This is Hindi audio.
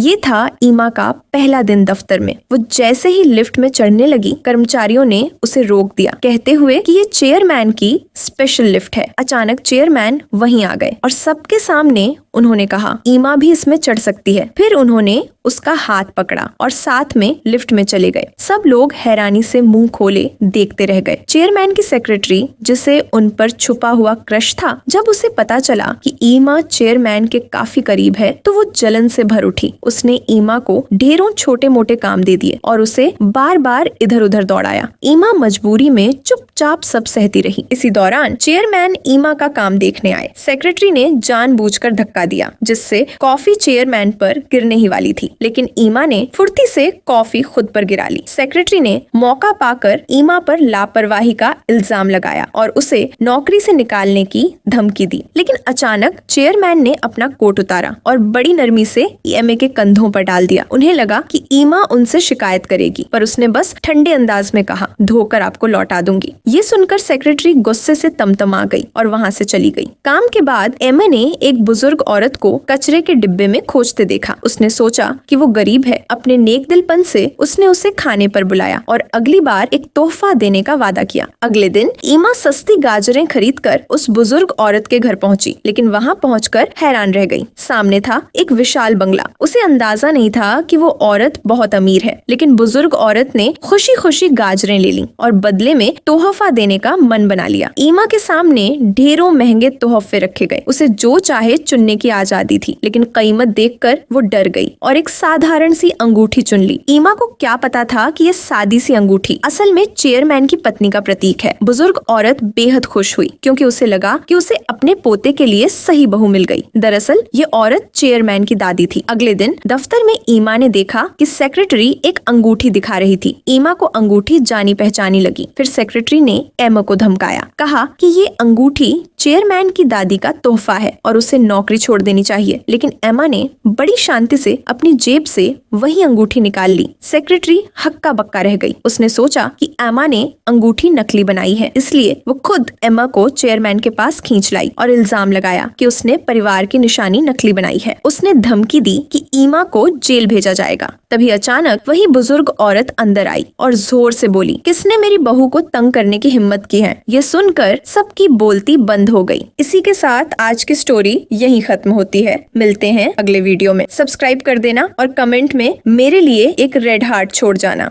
ये था ईमा का पहला दिन दफ्तर में। वो जैसे ही लिफ्ट में चढ़ने लगी, कर्मचारियों ने उसे रोक दिया, कहते हुए कि ये चेयरमैन की स्पेशल लिफ्ट है। अचानक चेयरमैन वहीं आ गए और सबके सामने उन्होंने कहा, ईमा भी इसमें चढ़ सकती है। फिर उन्होंने उसका हाथ पकड़ा और साथ में लिफ्ट में चले गए। सब लोग हैरानी से मुंह खोले देखते रह गए। चेयरमैन की सेक्रेटरी, जिसे उन पर छुपा हुआ क्रश था, जब उसे पता चला कि ईमा चेयरमैन के काफी करीब है तो वो जलन से भर उठी। उसने ईमा को ढेरों छोटे मोटे काम दे दिए और उसे बार बार इधर उधर दौड़ाया। ईमा मजबूरी में चुपचाप सब सहती रही। इसी दौरान चेयरमैन ईमा का काम देखने आए। सेक्रेटरी ने जानबूझकर धक्का दिया, जिससे कॉफी चेयरमैन पर गिरने ही वाली थी, लेकिन ईमा ने फुर्ती से कॉफी खुद पर गिरा ली। सेक्रेटरी ने मौका पाकर ईमा पर लापरवाही का इल्जाम लगाया और उसे नौकरी से निकालने की धमकी दी। लेकिन अचानक चेयरमैन ने अपना कोट उतारा और बड़ी नरमी से ईमा के कंधों पर डाल दिया। उन्हें लगा कि ईमा उनसे शिकायत करेगी, पर उसने बस ठंडे अंदाज में कहा, धोकर आपको लौटा दूंगी। ये सुनकर सेक्रेटरी गुस्से से तमतमा गई और वहाँ से चली गई। काम के बाद एमा ने एक बुजुर्ग औरत को कचरे के डिब्बे में खोजते देखा। उसने सोचा कि वो गरीब है। अपने नेक दिलपन से उसने उसे खाने पर बुलाया और अगली बार एक तोहफा देने का वादा किया। अगले दिन ईमा सस्ती गाजरें खरीदकर उस बुजुर्ग औरत के घर पहुंची, लेकिन वहां पहुंचकर हैरान रह गई। सामने था एक विशाल बंगला। उसे अंदाजा नहीं था कि वो औरत बहुत अमीर है, लेकिन बुजुर्ग औरत ने खुशी खुशी गाजरें ले ली और बदले में तोहफा देने का मन बना लिया। ईमा के सामने ढेरों महंगे तोहफे रखे गए। उसे जो चाहे चुनने की आजादी थी, लेकिन कीमत देखकर वो डर गई और एक साधारण सी अंगूठी चुन ली। ईमा को क्या पता था कि ये सादी सी अंगूठी असल में चेयरमैन की पत्नी का प्रतीक है। बुजुर्ग औरत बेहद खुश हुई, क्योंकि उसे लगा कि उसे अपने पोते के लिए सही बहू मिल गई। दरअसल ये औरत चेयरमैन की दादी थी। अगले दिन दफ्तर में ईमा ने देखा कि सेक्रेटरी एक अंगूठी दिखा रही थी। ईमा को अंगूठी जानी पहचानी लगी। फिर सेक्रेटरी ने एमा को धमकाया, कहा कि ये अंगूठी चेयरमैन की दादी का तोहफा है और उसे नौकरी छोड़ देनी चाहिए। लेकिन एमा ने बड़ी शांति से अपनी जेब से वही अंगूठी निकाल ली। सेक्रेटरी हक्का बक्का रह गई। उसने सोचा कि एमा ने अंगूठी नकली बनाई है, इसलिए वो खुद एमा को चेयरमैन के पास खींच लाई और इल्जाम लगाया कि उसने परिवार की निशानी नकली बनाई है। उसने धमकी दी कि ईमा को जेल भेजा जाएगा। तभी अचानक वही बुजुर्ग औरत अंदर आई और जोर से बोली, किसने मेरी बहू को तंग करने की हिम्मत की है? ये सुनकर सबकी बोलती बंद हो गई। इसी के साथ आज की स्टोरी यहीं खत्म होती है। मिलते हैं अगले वीडियो में। सब्सक्राइब कर देना और कमेंट में मेरे लिए एक रेड हार्ट छोड़ जाना।